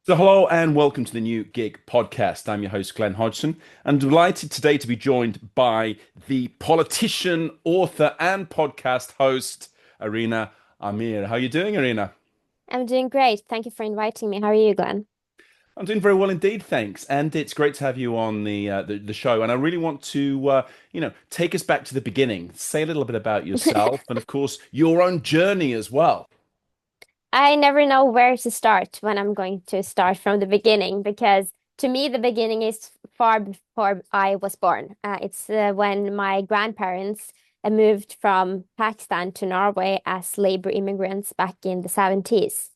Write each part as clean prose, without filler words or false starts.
So, hello and welcome to the New Gig podcast. I'm your host, Glenn Hodgson, and delighted today to be joined by the politician, author, and podcast host, Arina Aamir. How are you doing, Arina? I'm doing great. Thank you for inviting me. How are you, Glenn? I'm doing very well indeed, thanks. And it's great to have you on the show. And I really want to take us back to the beginning, say a little bit about yourself, and of course your own journey as well. I never know where to start when I'm going to start from the beginning because to me, the beginning is far before I was born. It's when my grandparents moved from Pakistan to Norway as labor immigrants back in the 70s.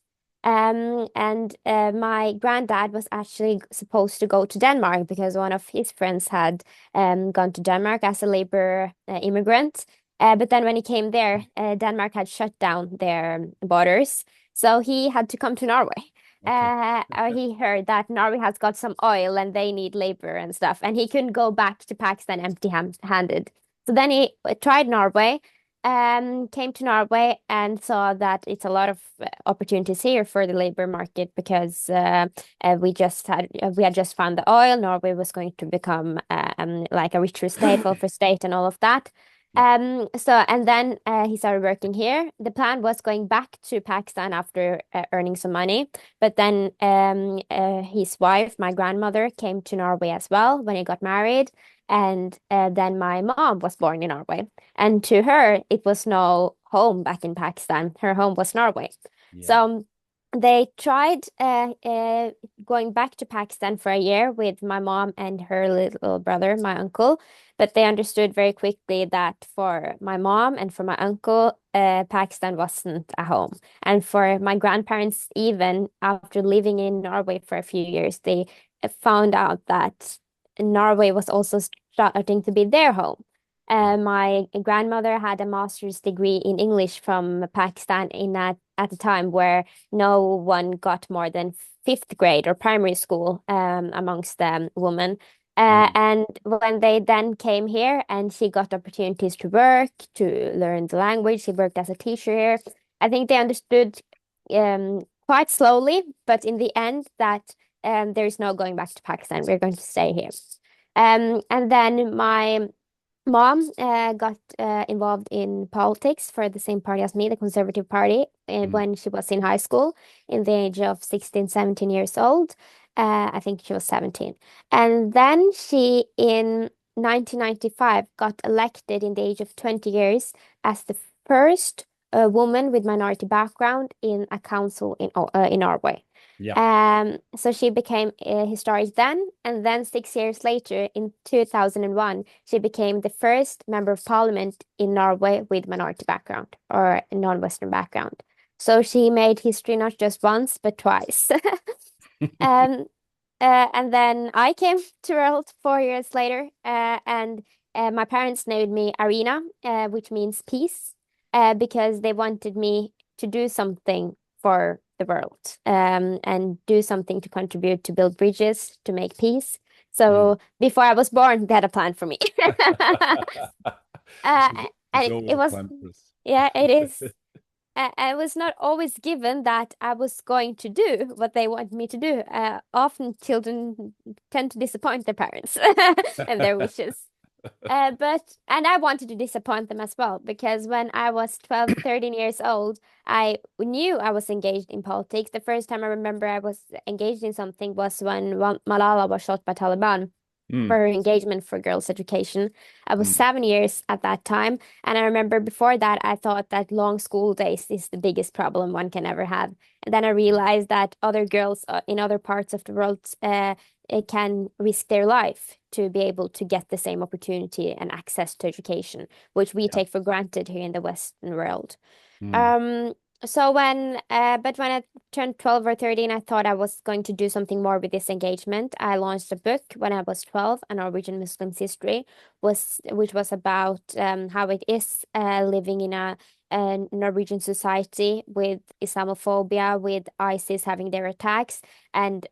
And my granddad was actually supposed to go to Denmark because one of his friends had gone to Denmark as a labor immigrant. But then when he came there, Denmark had shut down their borders. So he had to come to Norway. Okay. He heard that Norway has got some oil and they need labor and stuff, and he couldn't go back to Pakistan empty-handed. So then he tried Norway, came to Norway and saw that it's a lot of opportunities here for the labor market because we had just found the oil. Norway was going to become like a richer state, welfare state, and all of that. Yeah. And then he started working here. The plan was going back to Pakistan after earning some money. But then his wife, my grandmother, came to Norway as well when he got married. And then my mom was born in Norway. And to her, it was no home back in Pakistan. Her home was Norway. Yeah. So they tried going back to Pakistan for a year with my mom and her little brother, my uncle. But they understood very quickly that for my mom and for my uncle, Pakistan wasn't a home. And for my grandparents, even after living in Norway for a few years, they found out that Norway was also starting to be their home. Yeah. My grandmother had a master's degree in English from Pakistan at the time where no one got more than fifth grade or primary school amongst women. Mm. And when they then came here and she got opportunities to work, to learn the language, she worked as a teacher here. I think they understood quite slowly, but in the end, that there's no going back to Pakistan. We're going to stay here. And then my mom got involved in politics for the same party as me, the Conservative Party, Mm. when she was in high school in the age of 16, 17 years old. I think she was 17. And then she, in 1995, got elected in the age of 20 years as the first woman with minority background in a council in Norway. Yeah. So she became historic then, and then 6 years later, in 2001, she became the first member of parliament in Norway with minority background or non-Western background. So she made history not just once, but twice. Um, and then I came to world 4 years later, and my parents named me Arina, which means peace, because they wanted me to do something for the world, and do something to contribute to build bridges, to make peace. Mm. So before I was born, they had a plan for me. Uh, and There's it, always it a was, plan for us. yeah, it is. I was not always given that I was going to do what they want me to do. Often children tend to disappoint their parents and their wishes. And I wanted to disappoint them as well because when I was 12, 13 years old, I knew I was engaged in politics. The first time I remember I was engaged in something was when Malala was shot by Taliban for Mm. her engagement for girls' education. I was Mm. 7 years at that time. And I remember before that, I thought that long school days is the biggest problem one can ever have. And then I realized that other girls in other parts of the world can risk their life to be able to get the same opportunity and access to education, which we Yeah. take for granted here in the Western world. Mm. Um, but when I turned 12 or 13, I thought I was going to do something more with this engagement. I launched a book when I was 12, A Norwegian Muslim's History, which was about how it is living in a Norwegian society with Islamophobia, with ISIS having their attacks, and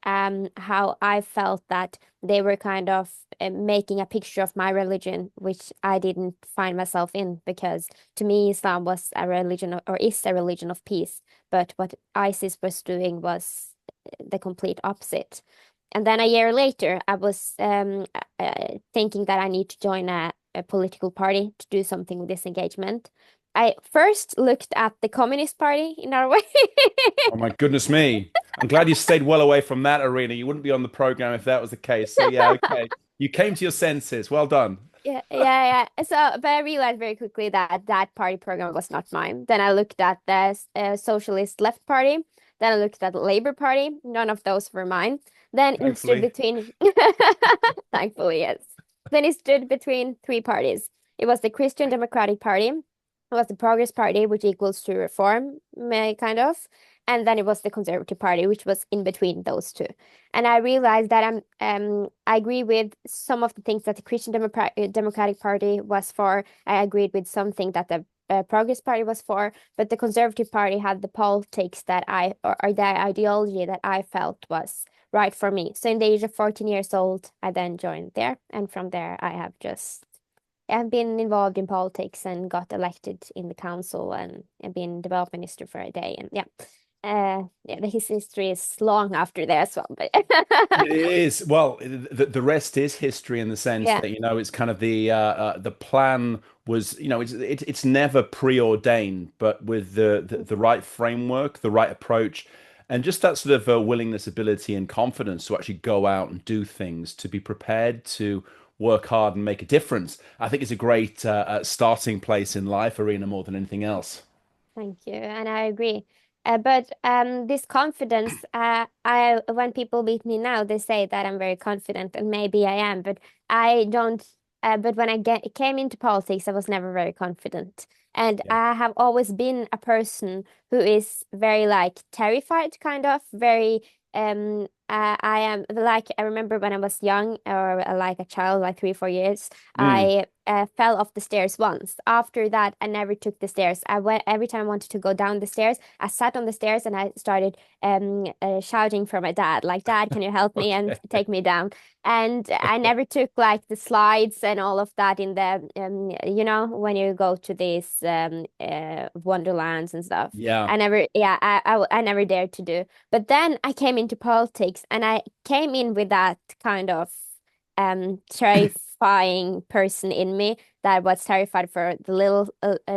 how I felt that they were kind of making a picture of my religion, which I didn't find myself in because to me, Islam was a religion or is a religion of peace. But what ISIS was doing was the complete opposite. And then a year later, I was thinking that I need to join a political party to do something with this engagement. I first looked at the Communist Party in Norway. Oh my goodness me. I'm glad you stayed well away from that arena. You wouldn't be on the program if that was the case. So yeah, okay. You came to your senses. Well done. Yeah. So, but I realized very quickly that that party program was not mine. Then I looked at the Socialist Left Party. Then I looked at the Labour Party. None of those were mine. Then it stood Thankfully. between, thankfully, yes. Then it stood between three parties. It was the Christian Democratic Party. It was the Progress Party, which equals to Reform, kind of. And then it was the Conservative Party, which was in between those two. And I realized that I agree with some of the things that the Christian Democratic Party was for. I agreed with something that the Progress Party was for, but the Conservative Party had the politics that or the ideology that I felt was right for me. So in the age of 14 years old, I then joined there, and from there I've been involved in politics and got elected in the council and been development minister for a day, and yeah. His history is long after there as well, but It is. Well, the rest is history in the sense yeah. that, it's kind of the plan was, it's never preordained, but with the right framework, the right approach, and just that sort of willingness, ability, and confidence to actually go out and do things, to be prepared to work hard and make a difference. I think it's a great starting place in life, Arena, more than anything else. Thank you, and I agree. But this confidence, I when people meet me now, they say that I'm very confident, and maybe I am, but I don't. But when I came into politics, I was never very confident, and Yeah. I have always been a person who is very like terrified, kind of very. I am like I remember when I was young or like a child, like 3, 4 years, Mm. I fell off the stairs once. After that, I never took the stairs. I went every time I wanted to go down the stairs. I sat on the stairs and I started shouting for my dad, like, "Dad, can you help me and Okay. take me down?" And I never took like the slides and all of that in the when you go to these wonderlands and stuff. Yeah. I never, yeah, I never dared to do. But then I came into politics and I came in with that kind of terrifying person in me that was terrified for the little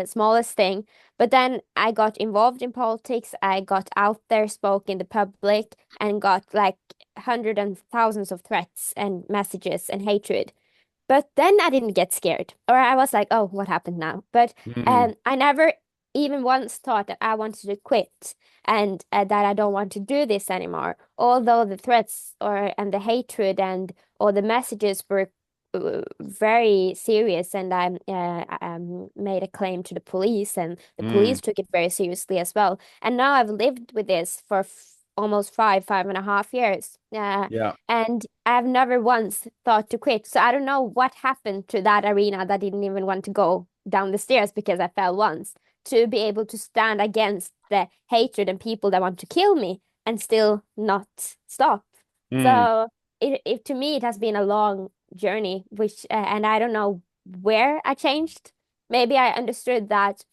smallest thing. But then I got involved in politics. I got out there, spoke in the public, and got like hundreds and thousands of threats and messages and hatred. But then I didn't get scared, or I was like, "Oh, what happened now?" But Mm. I never even once thought that I wanted to quit and that I don't want to do this anymore. Although the threats or and the hatred and all the messages were very serious, and I made a claim to the police, and the Mm. police took it very seriously as well. And now I've lived with this for f almost 5.5 years. Yeah. And I've never once thought to quit. So I don't know what happened to that arena that didn't even want to go down the stairs because I fell once, to be able to stand against the hatred and people that want to kill me and still not stop. Mm. So it to me it has been a long journey, which and I don't know where I changed. Maybe I understood that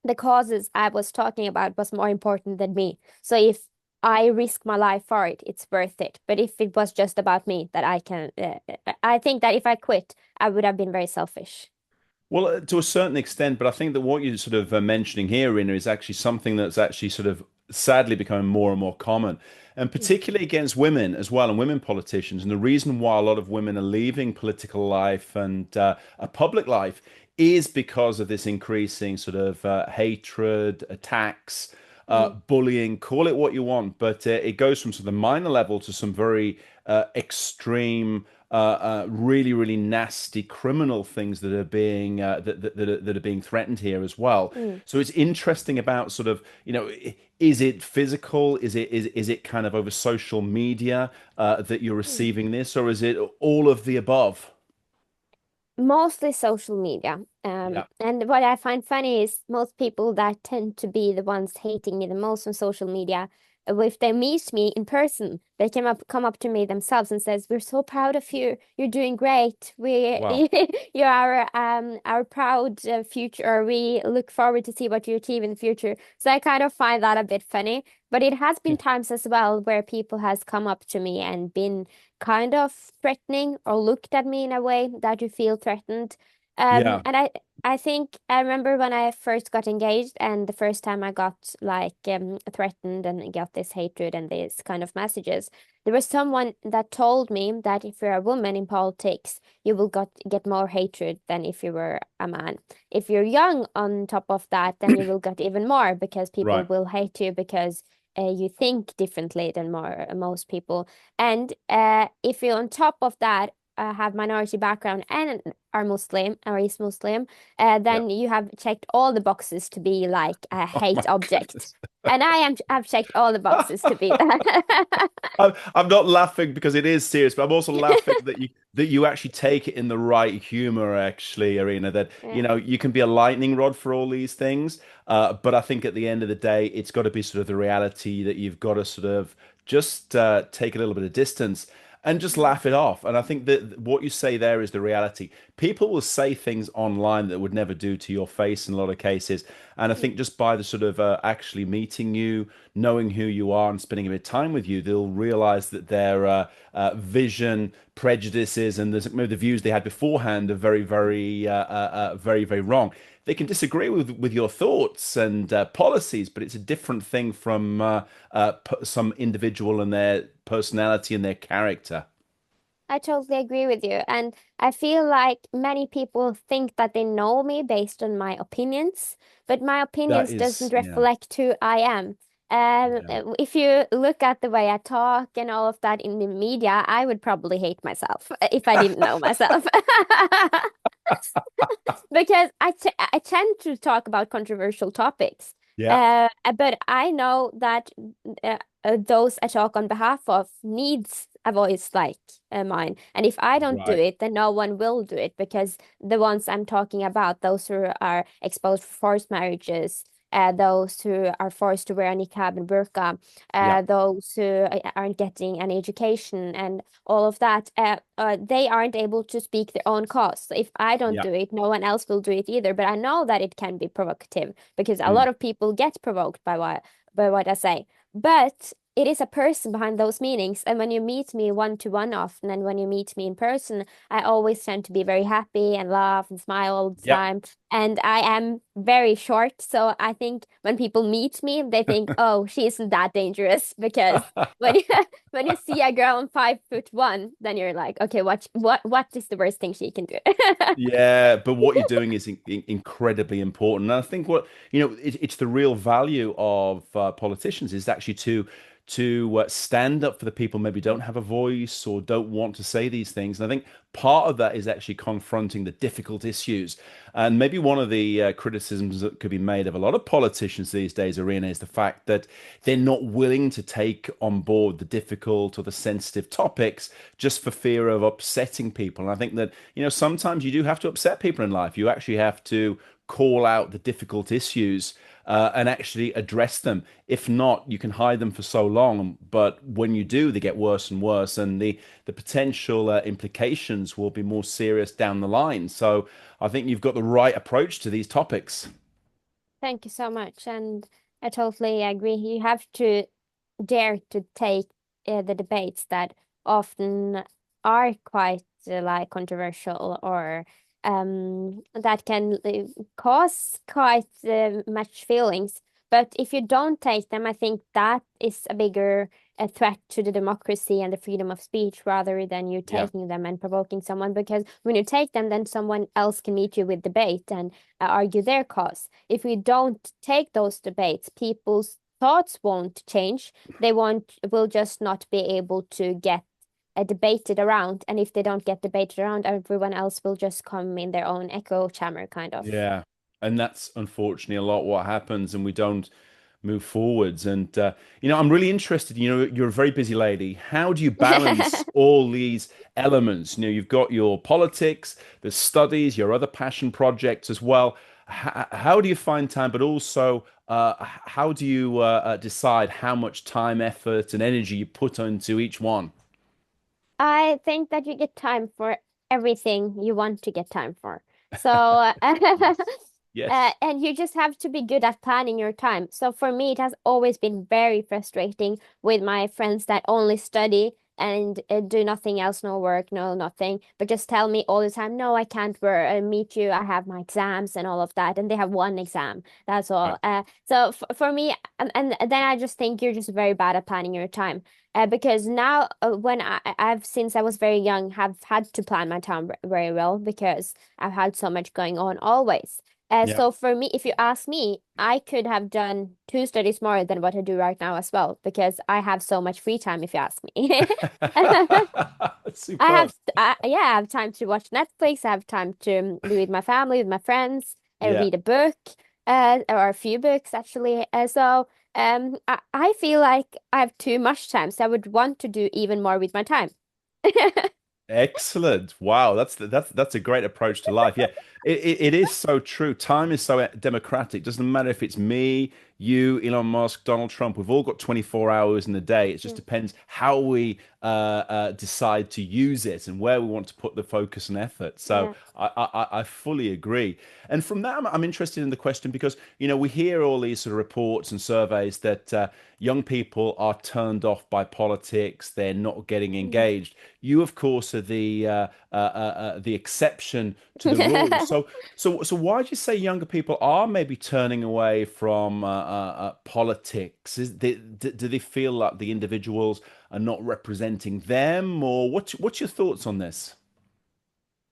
the causes I was talking about was more important than me. So if I risk my life for it, it's worth it. But if it was just about me, that I think that if I quit, I would have been very selfish. Well, to a certain extent, but I think that what you're sort of mentioning here, Irina, is actually something that's actually sort of sadly becoming more and more common, and Mm, particularly against women as well, and women politicians. And the reason why a lot of women are leaving political life and a public life is because of this increasing sort of hatred, attacks, mm, bullying, call it what you want, but it goes from sort of minor level to some very extreme really, really nasty criminal things that are being that are being threatened here as well. mm, So it's interesting about sort of, is it physical? Is it kind of over social media that you're mm. receiving this, or is it all of the above? Mostly social media. Yeah. And what I find funny is most people that tend to be the ones hating me the most on social media if they meet me in person, they come up to me themselves and says, "We're so proud of you. You're doing great. We Wow. you're our proud future. Or we look forward to see what you achieve in the future." So I kind of find that a bit funny. But it has been Yeah. times as well where people has come up to me and been kind of threatening or looked at me in a way that you feel threatened. Yeah. And I think I remember when I first got engaged and the first time I got like threatened and got this hatred and this kind of messages, there was someone that told me that if you're a woman in politics, you will get more hatred than if you were a man. If you're young on top of that, then you will get even more because people Right. will hate you because you think differently than most people. And if you're on top of that, have minority background and are Muslim or is Muslim, Yeah. then you have checked all the boxes to be like a Oh my hate object. goodness. And I've checked all the boxes to be that. I'm not laughing because it is serious, but I'm also laughing that you actually take it in the right humor, actually, Arena. That Yeah. you can be a lightning rod for all these things, but I think at the end of the day, it's got to be sort of the reality that you've got to sort of just take a little bit of distance and just Mhm. laugh it off. And I think that what you say there is the reality. People will say things online that would never do to your face in a lot of cases. And I think just by the sort of actually meeting you, knowing who you are, and spending a bit of time with you, they'll realize that their vision, prejudices, and maybe the views they had beforehand are very, very wrong. They can disagree with your thoughts and policies, but it's a different thing from some individual and their personality and their character. I totally agree with you. And I feel like many people think that they know me based on my opinions, but my That opinions is, doesn't yeah, reflect who I am. yeah. If you look at the way I talk and all of that in the media, I would probably hate myself if I didn't know myself. Because I tend to talk about controversial topics. Yeah, But I know that those I talk on behalf of needs a voice like mine. And if I don't do right. it, then no one will do it because the ones I'm talking about, those who are exposed for forced marriages, those who are forced to wear a niqab and burqa, Yeah, those who aren't getting an education and all of that, they aren't able to speak their own cause. So if I don't yeah. do it, no one else will do it either. But I know that it can be provocative because a Mm. lot of people get provoked by what I say. But it is a person behind those meanings. And when you meet me one to one often, and when you meet me in person, I always tend to be very happy and laugh and smile all the Yep. time. And I am very short. So I think when people meet me, they think, oh, she isn't that dangerous. Because when you when you see a girl on 5'1", then you're like, okay, what is the worst thing she can do? Yeah, but what you're doing is incredibly important. And I think it's the real value of politicians is actually to stand up for the people maybe don't have a voice or don't want to say these things. And I think part of that is actually confronting the difficult issues. And maybe one of the criticisms that could be made of a lot of politicians these days, Arena, is the fact that they're not willing to take on board the difficult or the sensitive topics just for fear of upsetting people. And I think that, sometimes you do have to upset people in life. You actually have to call out the difficult issues and actually address them. If not, you can hide them for so long, but when you do, they get worse and worse, and the potential implications will be more serious down the line. So I think you've got the right approach to these topics. Thank you so much. And I totally agree. You have to dare to take the debates that often are quite like controversial or that can cause quite much feelings. But if you don't take them, I think that is a bigger threat to the democracy and the freedom of speech rather than you Yeah. taking them and provoking someone. Because when you take them, then someone else can meet you with debate and argue their cause. If we don't take those debates, people's thoughts won't change. They won't will just not be able to get debated around. And if they don't get debated around, everyone else will just come in their own echo chamber, kind of. Yeah. And that's unfortunately a lot what happens, and we don't move forwards. And I'm really interested. You're a very busy lady. How do you balance all these elements? You've got your politics, the studies, your other passion projects as well. How do you find time, but also how do you decide how much time, effort, and energy you put into each one? I think that you get time for everything you want to get time for. So, Yes. Yes. and you just have to be good at planning your time. So for me, it has always been very frustrating with my friends that only study and do nothing else, no work, no nothing, but just tell me all the time, no, I can't meet you. I have my exams and all of that, and they have one exam. That's Right. all. So f for me, and then I just think you're just very bad at planning your time. Because now, when I've since I was very young, have had to plan my time very well because I've had so much going on always. Yeah. So for me, if you ask me, I could have done two studies more than what I do right now as well because I have so much free time. If you ask me, Superb. yeah, I have time to watch Netflix. I have time to be with my family, with my friends, Yeah. read a book, or a few books actually. I feel like I have too much time, so I would want to do even more with my time. Excellent. Wow, that's a great approach to life. Yeah, it is so true. Time is so democratic. Doesn't matter if it's me, you, Elon Musk, Donald Trump. We've all got 24 hours in the day. It just Mm. depends how we decide to use it and where we want to put the focus and effort. So Yeah. I fully agree. And from that, I'm interested in the question because we hear all these sort of reports and surveys that young people are turned off by politics. They're not getting Mm. engaged. You, of course, are the exception to the rule. So why do you say younger people are maybe turning away from politics? Do they feel like the individuals are not representing them, or what's your thoughts on this?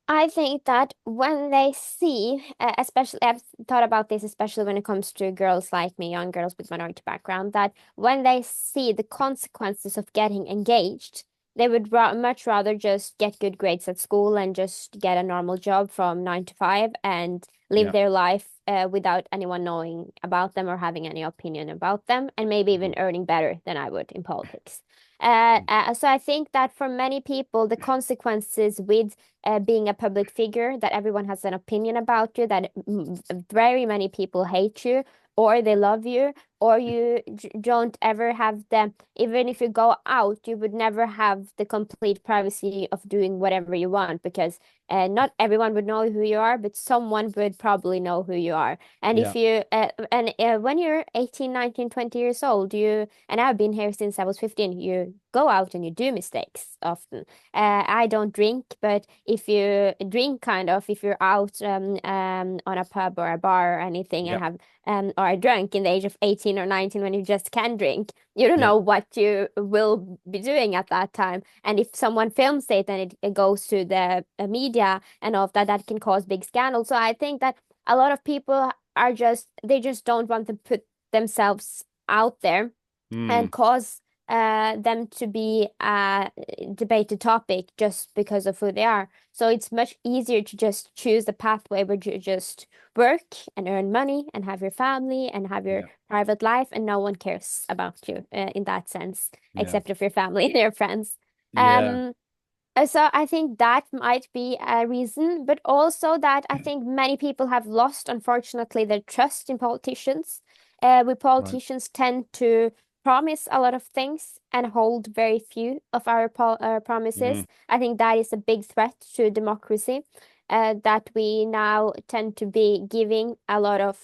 I think that when they see, especially, I've thought about this, especially when it comes to girls like me, young girls with minority background, that when they see the consequences of getting engaged, they would much rather just get good grades at school and just get a normal job from 9 to 5 and live Yeah. their life without anyone knowing about them or having any opinion about them, and maybe even Mhm. earning better than I would in politics. So I think that for many people, the consequences with being a public figure, that everyone has an opinion about you, that very many people hate you, or they love you, or you don't ever have the, even if you go out, you would never have the complete privacy of doing whatever you want because not everyone would know who you are, but someone would probably know who you are. And Yeah. if you, and when you're 18, 19, 20 years old, and I've been here since I was 15, you go out and you do mistakes often. I don't drink, but if you drink, kind of, if you're out on a pub or a bar or anything and Yeah. have or are drunk in the age of 18 or 19 when you just can drink, you don't Yeah. know what you will be doing at that time. And if someone films it and it goes to the media and all of that, that can cause big scandals. So I think that a lot of people are they just don't want to put themselves out there and Mm. cause them to be a debated topic just because of who they are. So it's much easier to just choose a pathway where you just work and earn money and have your family and have your Yeah. private life, and no one cares about you in that sense, Yeah. except of your family and your friends. Yeah. Um, so I think that might be a reason, but also that I think many people have lost, unfortunately, their trust in politicians. We Right. politicians tend to promise a lot of things and hold very few of our Mm. promises. I think that is a big threat to democracy. That we now tend to be giving a lot of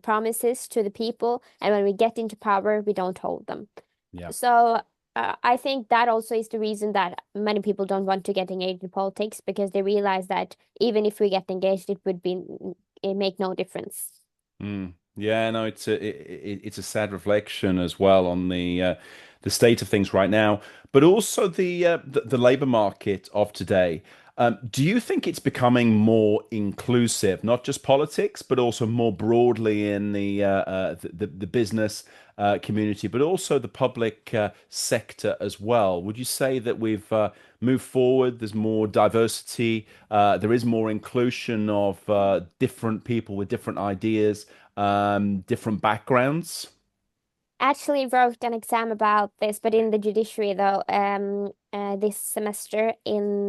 promises to the people, and when we get into power, we don't hold them. Yeah. So I think that also is the reason that many people don't want to get engaged in politics because they realize that even if we get engaged, it make no difference. Mm. Yeah, no, it's a sad reflection as well on the state of things right now, but also the labor market of today. Do you think it's becoming more inclusive, not just politics, but also more broadly in the business community, but also the public sector as well? Would you say that we've moved forward? There's more diversity. There is more inclusion of different people with different ideas, different backgrounds. Actually wrote an exam about this, but in the judiciary though, this semester in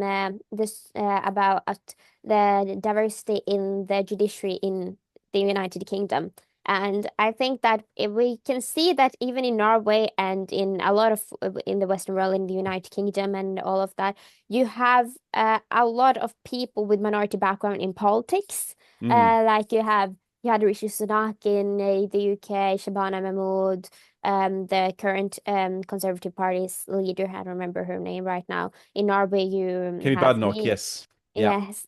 this about the diversity in the judiciary in the United Kingdom. And I think that if we can see that even in Norway and in a lot of in the Western world, in the United Kingdom and all of that, you have a lot of people with minority background in politics. Mm. Like you had Rishi Sunak in the UK, Shabana Mahmood, the current Conservative Party's leader. I don't remember her name right now. In Norway, you Kimmy have Badenoch, me. yes. Yeah. Yes,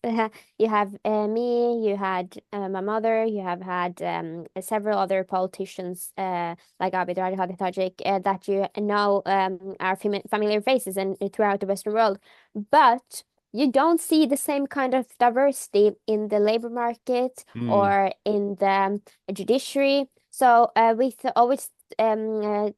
you have me, you had my mother, you have had several other politicians like Abid Hadi Tajik that you know are familiar faces and throughout the Western world. But you don't see the same kind of diversity in the labor market Mm. or in the judiciary. So we th always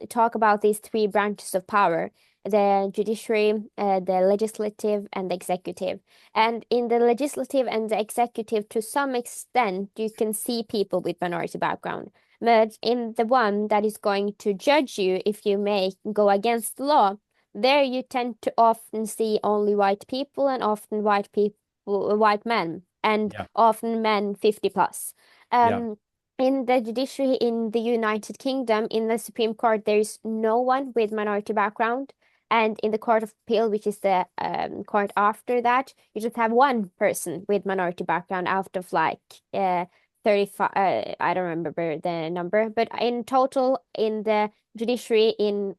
talk about these three branches of power, the judiciary, the legislative, and the executive. And in the legislative and the executive, to some extent, you can see people with minority background. But in the one that is going to judge you if you may go against the law, there you tend to often see only white people and often white people, white men, and Yeah. often men 50 plus. Yeah. Um, in the judiciary in the United Kingdom, in the Supreme Court, there is no one with minority background. And in the Court of Appeal, which is the court after that, you just have one person with minority background out of like 35, I don't remember the number, but in total, in the judiciary, in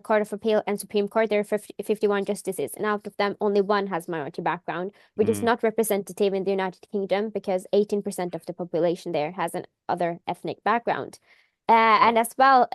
Court of Appeal and Supreme Court, there are 51 justices, and out of them, only one has minority background, which is Mm. not representative in the United Kingdom because 18% of the population there has an other ethnic background. Yeah. And as well,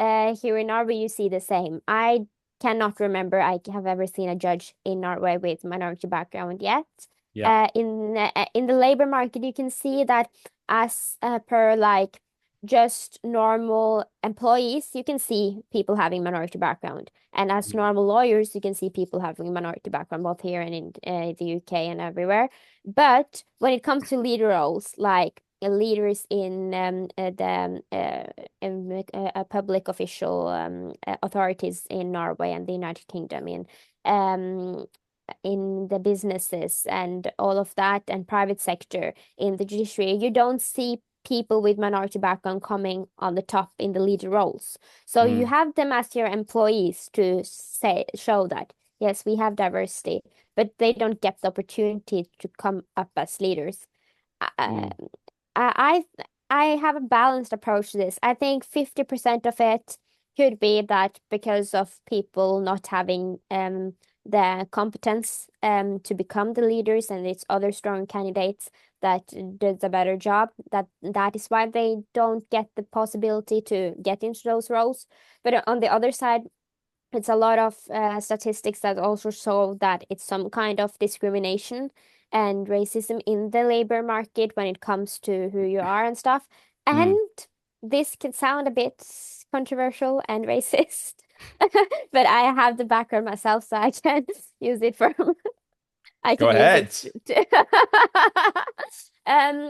here in Norway, you see the same. I cannot remember I have ever seen a judge in Norway with minority background yet. Yeah. In the labor market, you can see that as per like just normal employees, you can see people having minority background, and as Mm. normal lawyers, you can see people having minority background both here and in the UK and everywhere. But when it comes to leader roles, like leaders in public official authorities in Norway and the United Kingdom um in the businesses and all of that and private sector in the judiciary, you don't see people with minority background coming on the top in the leader roles. So you Mm. have them as your employees to say show that yes, we have diversity, but they don't get the opportunity to come up as leaders. Uh, Mm. I I have a balanced approach to this. I think 50% of it could be that because of people not having the competence to become the leaders and it's other strong candidates that does a better job, that is why they don't get the possibility to get into those roles. But on the other side, it's a lot of statistics that also show that it's some kind of discrimination and racism in the labor market when it comes to who you are and stuff. And Mm. this can sound a bit controversial and racist, but I have the background myself, so I can use it for I Go can use it ahead.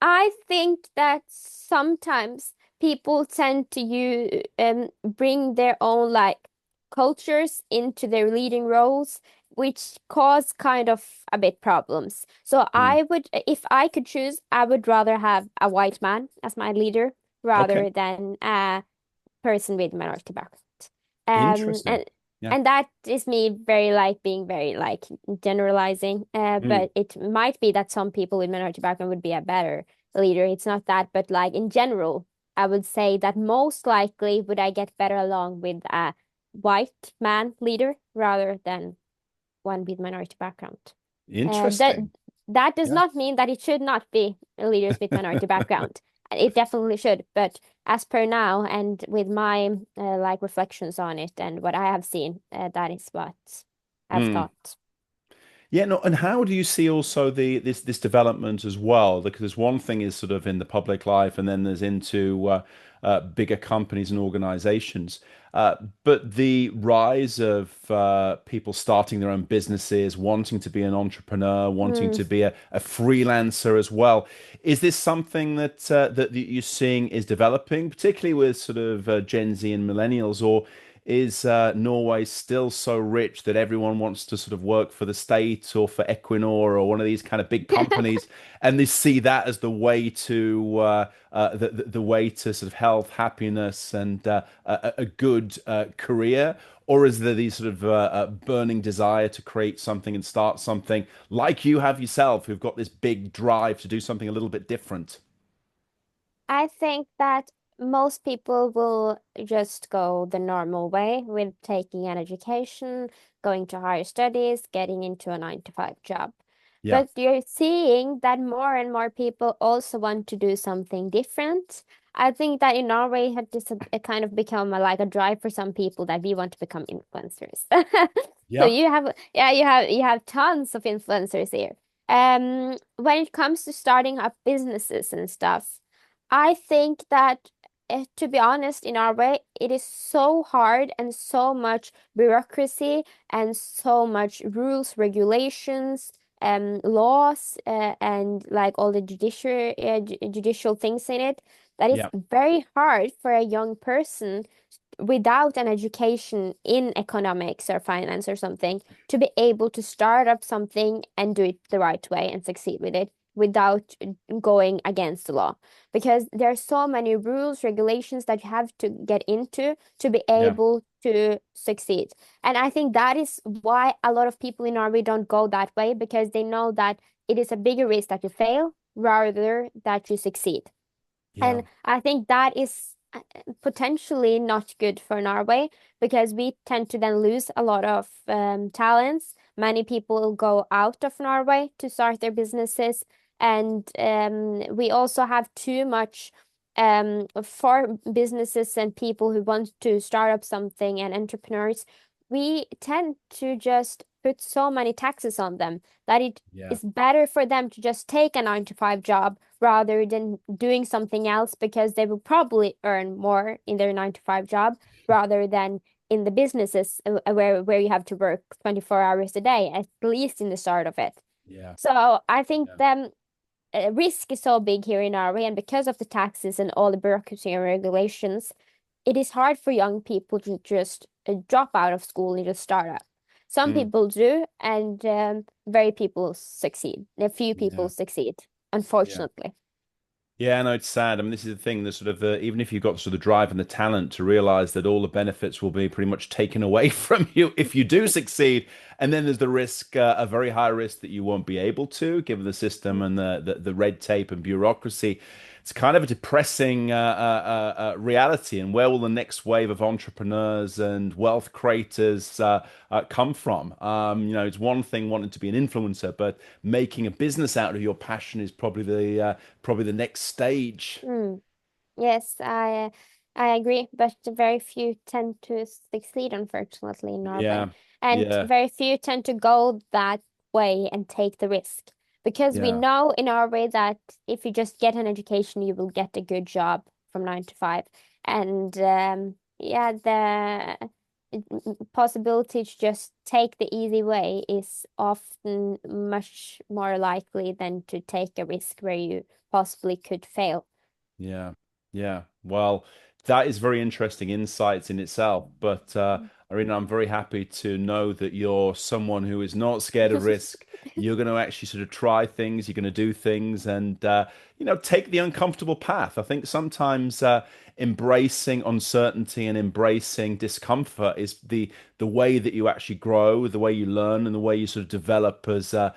I think that sometimes people tend to bring their own like cultures into their leading roles, which cause kind of a bit problems. So Mm. I would, if I could choose, I would rather have a white man as my leader Okay. rather than a person with minority background. Um, Interesting. and Yeah. and that is me very like being very like generalizing. Mm. But it might be that some people with minority background would be a better leader. It's not that, but like in general, I would say that most likely would I get better along with a white man leader rather than one with minority background. That Interesting. that does Yeah. not mean that it should not be leaders with minority background. It definitely should, but as per now and with my like reflections on it and what I have seen, that is what I've Mm. thought. Yeah, no, and how do you see also this development as well? Because there's one thing is sort of in the public life, and then there's into bigger companies and organizations. But the rise of people starting their own businesses, wanting to be an entrepreneur, wanting Mm. to be a freelancer as well. Is this something that you're seeing is developing, particularly with sort of Gen Z and millennials, or is Norway still so rich that everyone wants to sort of work for the state or for Equinor or one of these kind of big companies, and they see that as the way to the way to sort of health, happiness, and a good career? Or is there these sort of burning desire to create something and start something like you have yourself, who've got this big drive to do something a little bit different? I think that most people will just go the normal way with taking an education, going to higher studies, getting into a 9 to 5 job. Yeah, But you're seeing that more and more people also want to do something different. I think that in Norway had this a kind of become like a drive for some people that we want to become influencers. So yeah, you have tons of influencers here. When it comes to starting up businesses and stuff. I think that, to be honest, in our way, it is so hard and so much bureaucracy and so much rules, regulations, laws, and like all the judicial things in it, that is yeah, very hard for a young person without an education in economics or finance or something to be able to start up something and do it the right way and succeed with it without going against the law, because there are so many rules, regulations that you have to get into to be yeah, able to succeed. And I think that is why a lot of people in Norway don't go that way, because they know that it is a bigger risk that you fail rather that you succeed. yeah, And I think that is potentially not good for Norway, because we tend to then lose a lot of talents. Many people go out of Norway to start their businesses, and we also have too much for businesses and people who want to start up something and entrepreneurs. We tend to just put so many taxes on them that it yeah, is better for them to just take a 9 to 5 job rather than doing something else, because they will probably earn more in their 9 to 5 job rather than in the businesses where you have to work 24 hours a day, at least in the start of it. yeah, So I think yeah, the risk is so big here in Norway, and because of the taxes and all the bureaucracy and regulations, it is hard for young people to just drop out of school and just start up. Some mm, people do, and very people succeed. A few people yeah. succeed, Yeah. unfortunately. Yeah, no, it's sad. I mean, this is the thing, the sort of even if you've got sort of drive and the talent to realize that all the benefits will be pretty much taken away from you if you do succeed, and then there's the risk, a very high risk that you won't be able to, given the system and the red tape and bureaucracy. It's kind of a depressing reality. And where will the next wave of entrepreneurs and wealth creators come from? It's one thing wanting to be an influencer, but making a business out of your passion is probably the next stage. Mm. Yes, I agree, but very few tend to succeed, unfortunately, in Norway. Yeah, And yeah, very few tend to go that way and take the risk. Because we yeah, know in Norway that if you just get an education, you will get a good job from 9 to 5. And yeah, the possibility to just take the easy way is often much more likely than to take a risk where you possibly could fail. yeah, yeah. Well, that is very interesting insights in itself. But Arina, I'm very happy to know that you're someone who is not scared of risk. You're going to actually sort of try things. You're going to do things, and take the uncomfortable path. I think sometimes embracing uncertainty and embracing discomfort is the way that you actually grow, the way you learn, and the way you sort of develop as a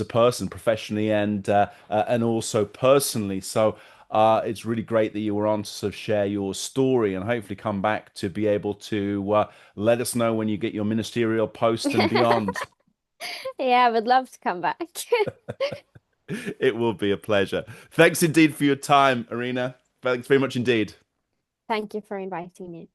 person professionally and also personally. So. It's really great that you were on to sort of share your story and hopefully come back to be able to let us know when you get your ministerial post and beyond. Yeah, I would love to come back. It will be a pleasure. Thanks indeed for your time, Arina. Thanks very much indeed. Thank you for inviting me.